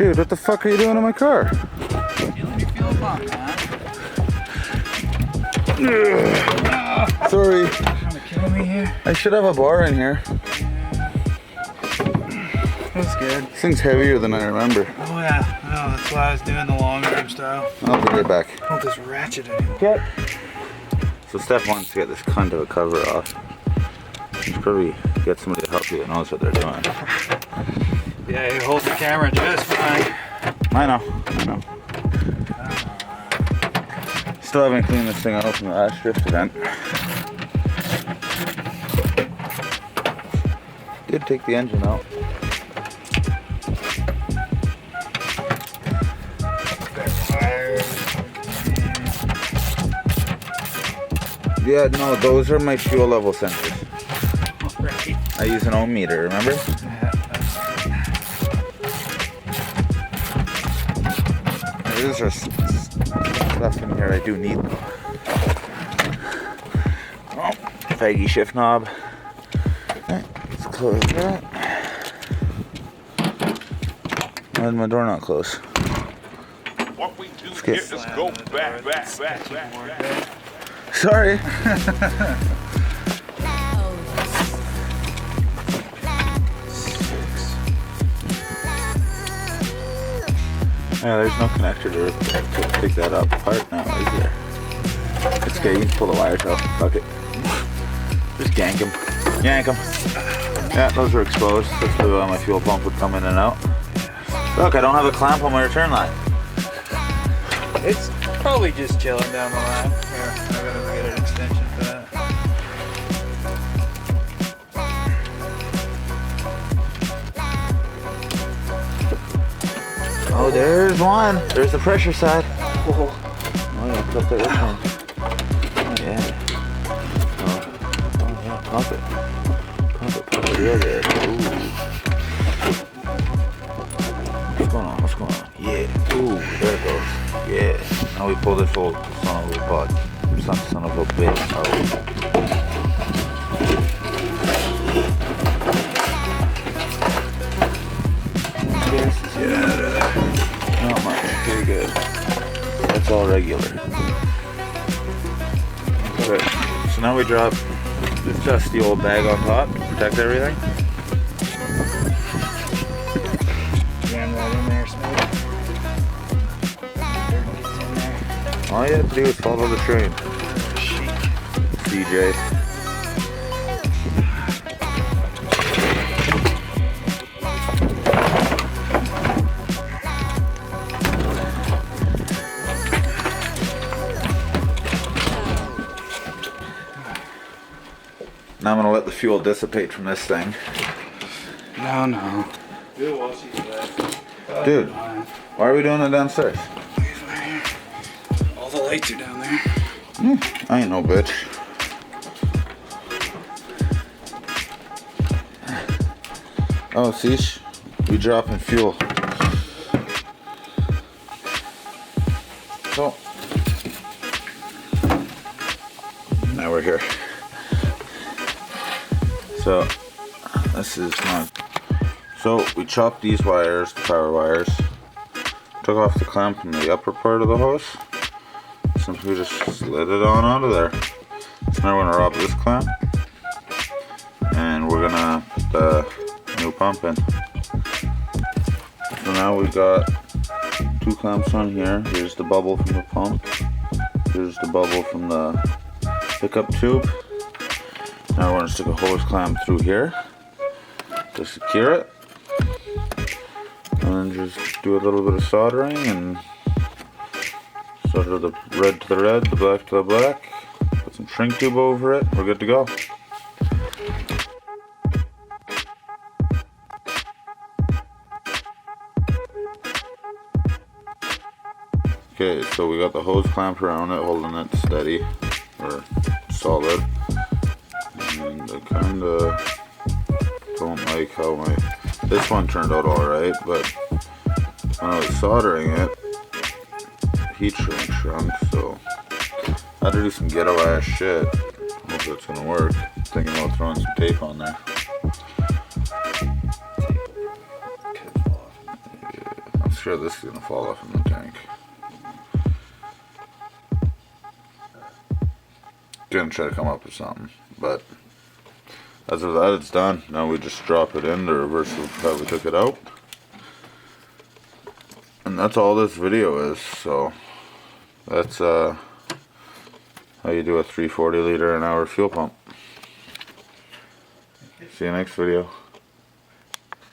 Dude, what the fuck are you doing in my car? You let me feel a bump, man. Sorry. Trying to kill me here. I should have a bar in here. That's good. This thing's heavier than I remember. Oh yeah, no, that's why I was doing the long arm style. I'll be right back. I don't this ratchet anymore. Okay. So Steph wants to get this cunt of a cover off. You should probably get somebody to help you that knows what they're doing. Yeah, you hold the camera just fine. I know. Still haven't cleaned this thing out from the last drift event. Did take the engine out. Yeah, no, those are my fuel level sensors. Right. I use an ohm meter, remember? Yeah, There's stuff in here I do need though. Oh, faggy shift knob. Alright, let's close that. Why did my door not close? What we do Skip. here is go back. Sorry. Yeah, there's no connector to pick that up apart now, is there? It's okay, you can pull the wires out. Fuck it. Just yank them. Yank them. Yeah, those are exposed. That's probably why my fuel pump would come in and out. Look, I don't have a clamp on my return line. it's probably just chilling down the line. Here, I gotta get an extension for that. Oh, there's one. There's the pressure side. Oh yeah, put that this one. Oh yeah. Oh yeah, pump it. Yeah, there. Ooh. What's going on? Yeah. Ooh, there it goes. Yeah. Now we pull this old son of a butt. Son of a bitch. Oh. Not much. Pretty good. That's all regular. Okay. So now we drop just the old bag on top to protect everything. Jam that in there, smooth. Dirt gets in there. All you have to do is follow the train. Chic. CJ. Now I'm gonna let the fuel dissipate from this thing. No. Dude, why are we doing it downstairs? All the lights are down there. I ain't no bitch. Oh, see, we dropping fuel. So, now we're here. So, this is my. So we chopped these wires, the power wires. Took off the clamp from the upper part of the hose. Simply just slid it on out of there. So now we're gonna rob this clamp, and we're gonna put the new pump in. So now we got two clamps on here. Here's the bubble from the pump. Here's the bubble from the pickup tube. Now we're gonna stick a hose clamp through here to secure it, and then just do a little bit of soldering and solder the red to the red, the black to the black. Put some shrink tube over it. We're good to go. Okay, so we got the hose clamp around it, holding it steady or solid. And I kinda don't like how this one turned out alright, but when I was soldering it, heat shrunk, so I had to do some ghetto ass shit. Hope that's gonna work. Thinking about throwing some tape on there. Yeah, sure this is gonna fall off in the tank. Gonna try to come up with something, but as of that, it's done. Now we just drop it in the reverse of how we took it out. And that's all this video is, so that's how you do a 340 liter an hour fuel pump. See you next video.